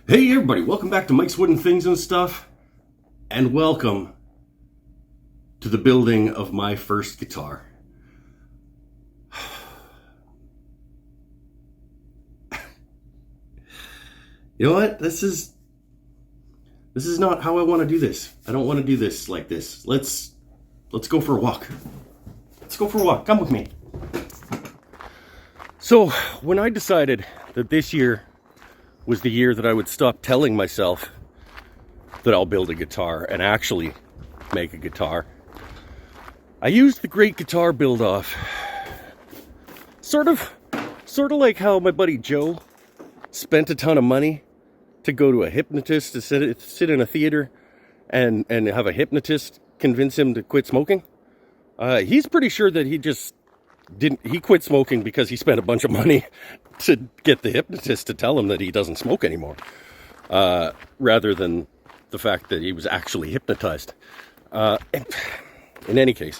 Hey everybody, welcome back to Mike's Wooden Things and Stuff, and welcome to the building of my first guitar. You know what? This is not how I want to do this. I don't want to do this like this. Let's go for a walk. Let's go for a walk. Come with me. So, when I decided that this year was the year that I would stop telling myself that I'll build a guitar and actually make a guitar, I used the Great Guitar Build-Off. Sort of like how my buddy Joe spent a ton of money to go to a hypnotist to sit in a theater and have a hypnotist convince him to quit smoking. He's pretty sure that he quit smoking because he spent a bunch of money to get the hypnotist to tell him that he doesn't smoke anymore, rather than the fact that he was actually hypnotized. In any case,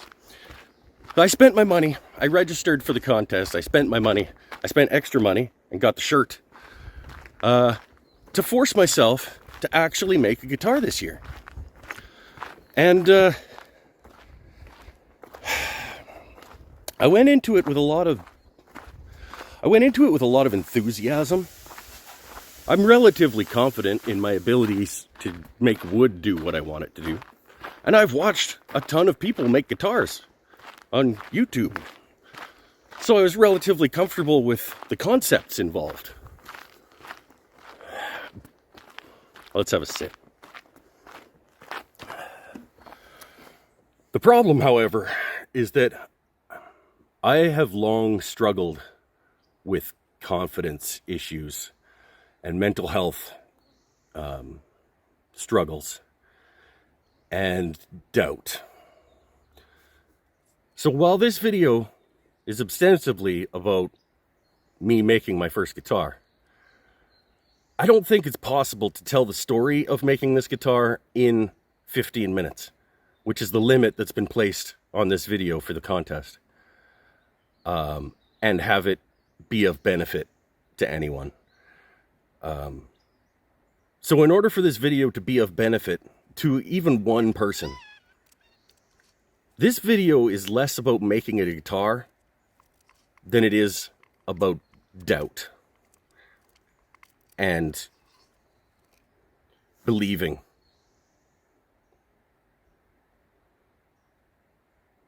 I spent my money. I registered for the contest. I spent my money. I spent extra money and got the shirt to force myself to actually make a guitar this year. And I went into it with a lot of enthusiasm. I'm relatively confident in my abilities to make wood do what I want it to do. And I've watched a ton of people make guitars on YouTube. So I was relatively comfortable with the concepts involved. Let's have a sip. The problem, however, is that I have long struggled with confidence issues and mental health struggles and doubt. So while this video is ostensibly about me making my first guitar, I don't think it's possible to tell the story of making this guitar in 15 minutes, which is the limit that's been placed on this video for the contest, and have it be of benefit to anyone. So in order for this video to be of benefit to even one person, this video is less about making a guitar than it is about doubt and believing.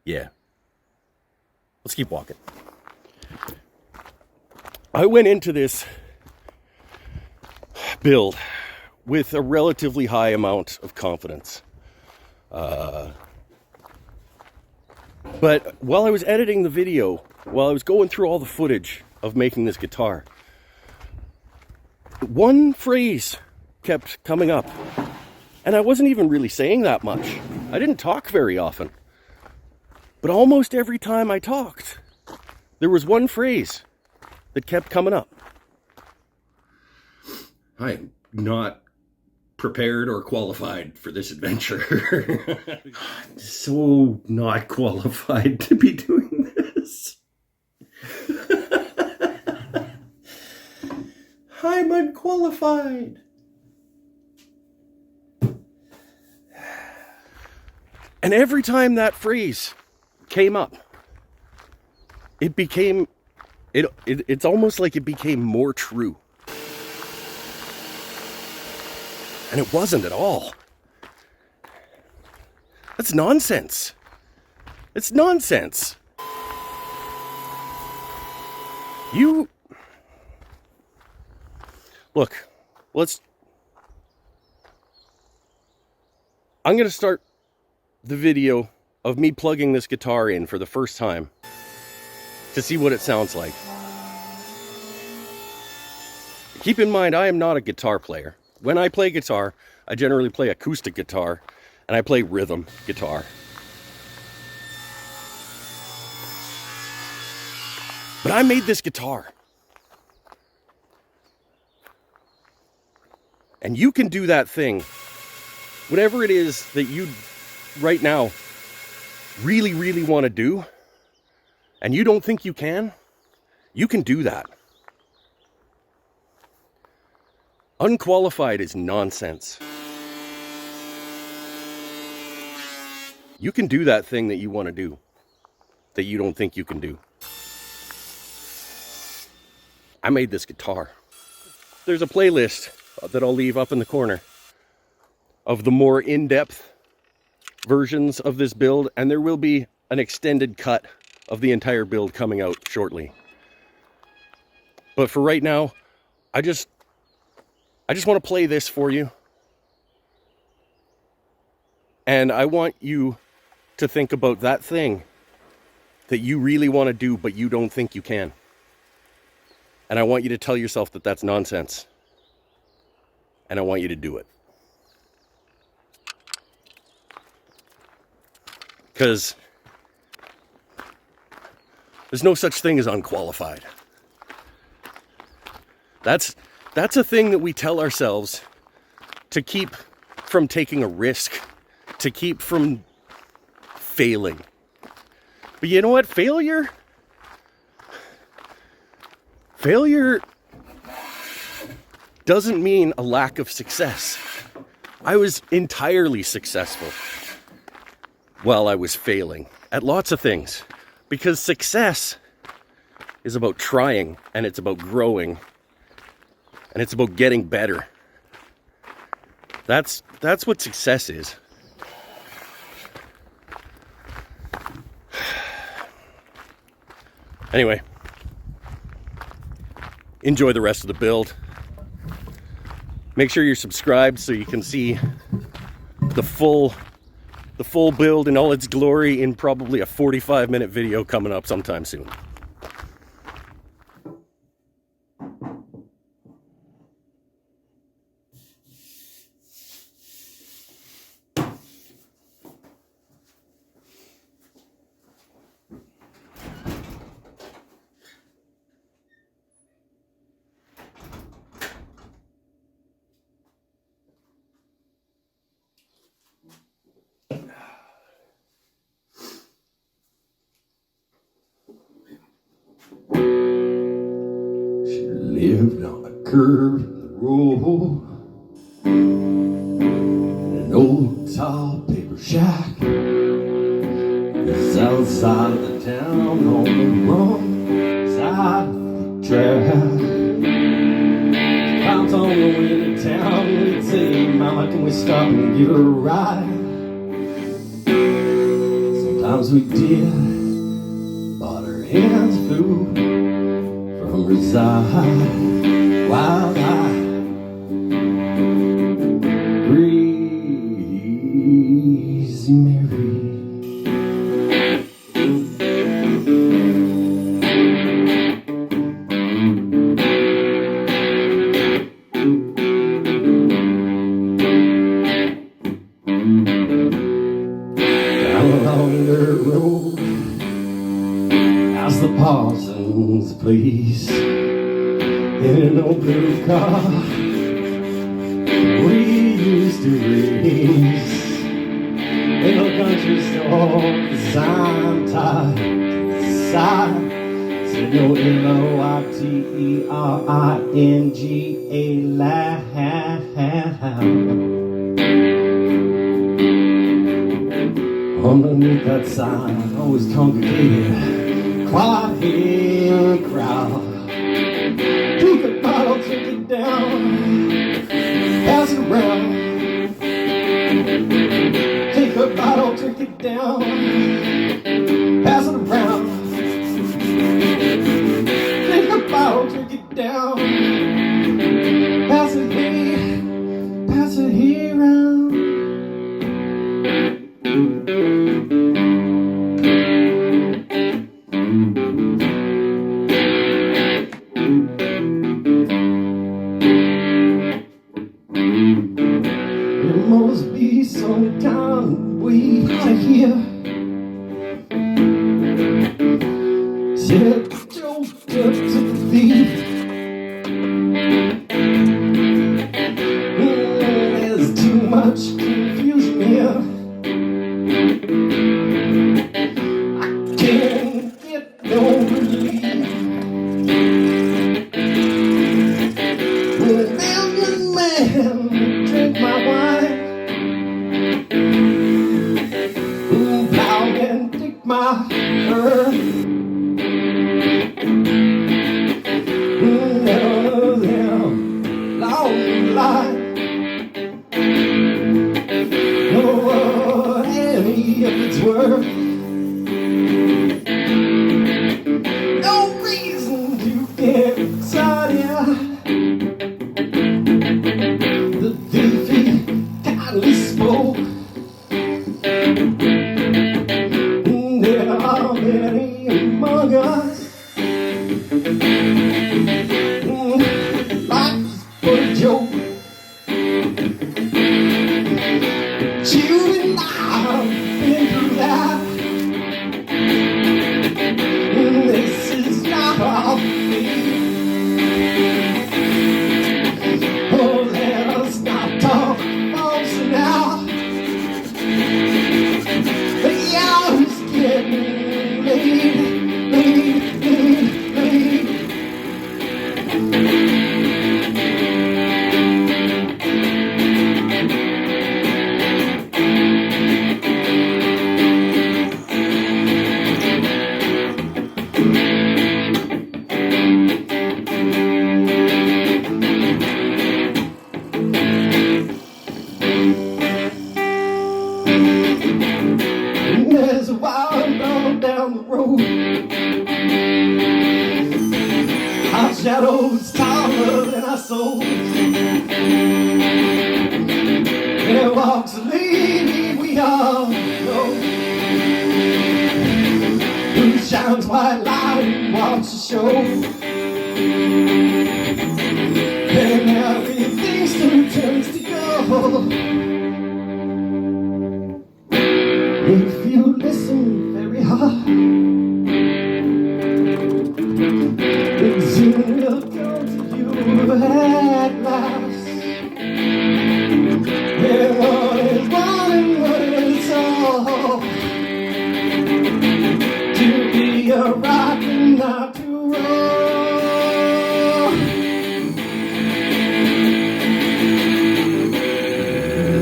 Yeah. Let's keep walking. I went into this build with a relatively high amount of confidence. But while I was editing the video, while I was going through all the footage of making this guitar, one phrase kept coming up. And I wasn't even really saying that much. I didn't talk very often. But almost every time I talked, there was one phrase that kept coming up. I am not prepared or qualified for this adventure. So not qualified to be doing this. I'm unqualified. And every time that phrase came up, it's almost like it became more true. And it wasn't at all. That's nonsense. It's nonsense. Look, I'm going to start the video of me plugging this guitar in for the first time to see what it sounds like. Keep in mind, I am not a guitar player. When I play guitar, I generally play acoustic guitar, and I play rhythm guitar. But I made this guitar. And you can do that thing, whatever it is that you right now really, really want to do, and you don't think you can do that. Unqualified is nonsense. You can do that thing that you want to do, that you don't think you can do. I made this guitar. There's a playlist that I'll leave up in the corner of the more in-depth versions of this build, and there will be an extended cut of the entire build coming out shortly. But for right now, I just want to play this for you. And I want you to think about that thing that you really want to do, but you don't think you can. And I want you to tell yourself that that's nonsense. And I want you to do it. Because there's no such thing as unqualified. That's a thing that we tell ourselves to keep from taking a risk, to keep from failing. But you know what? Failure doesn't mean a lack of success. I was entirely successful while I was failing at lots of things, because success is about trying, and it's about growing, and it's about getting better. That's what success is. Anyway, enjoy the rest of the build. Make sure you're subscribed so you can see the full build in all its glory in probably a 45-minute video coming up sometime soon. Lived on a curved road in an old tall paper shack. The south side of the town on the wrong side of the track. Pops on the way to town, we'd say, Mama, can we stop and give her a ride? Sometimes we did, but her hands flew from her side, wild eye, crazy Mary. Down along the road, as the Parsons place, in an old blue car we used to race. In a country store, sign tied to the side said no Loiteringa loud. Underneath that sign always congregated quite a crowd. Took a bottle, took it down, pass it around. Take a bottle, took it down, pass it around. Take a bottle, took it down, pass it here around. There must be some kind of way to hear. Said Joe to the thief. There's too much confusion here. I can't get no relief. Well, white light and watch the show. And everything still turns to gold. If you listen very hard, then soon will come to you at last. And what is one and what is all, to be a rock and not to roll.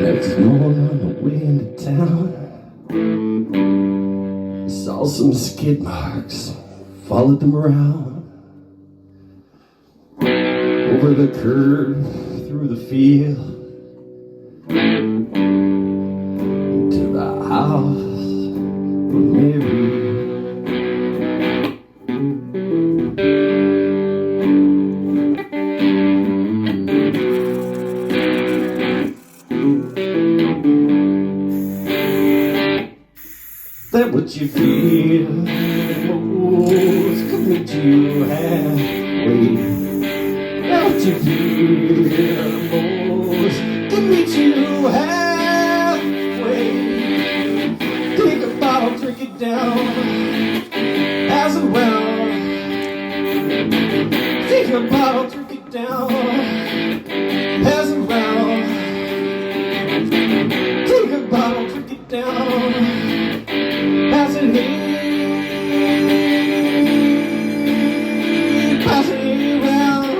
Next morning on the way into town, saw some skid marks, followed them around, over the curb, through the field, to the house of Mary. That what you feel most could meet you halfway. That what you feel most could meet you halfway. Take a bottle, drink it down, pass it around. Take a bottle, drink it down, pass it around. Take a bottle, drink it down, pass it here, pass it around.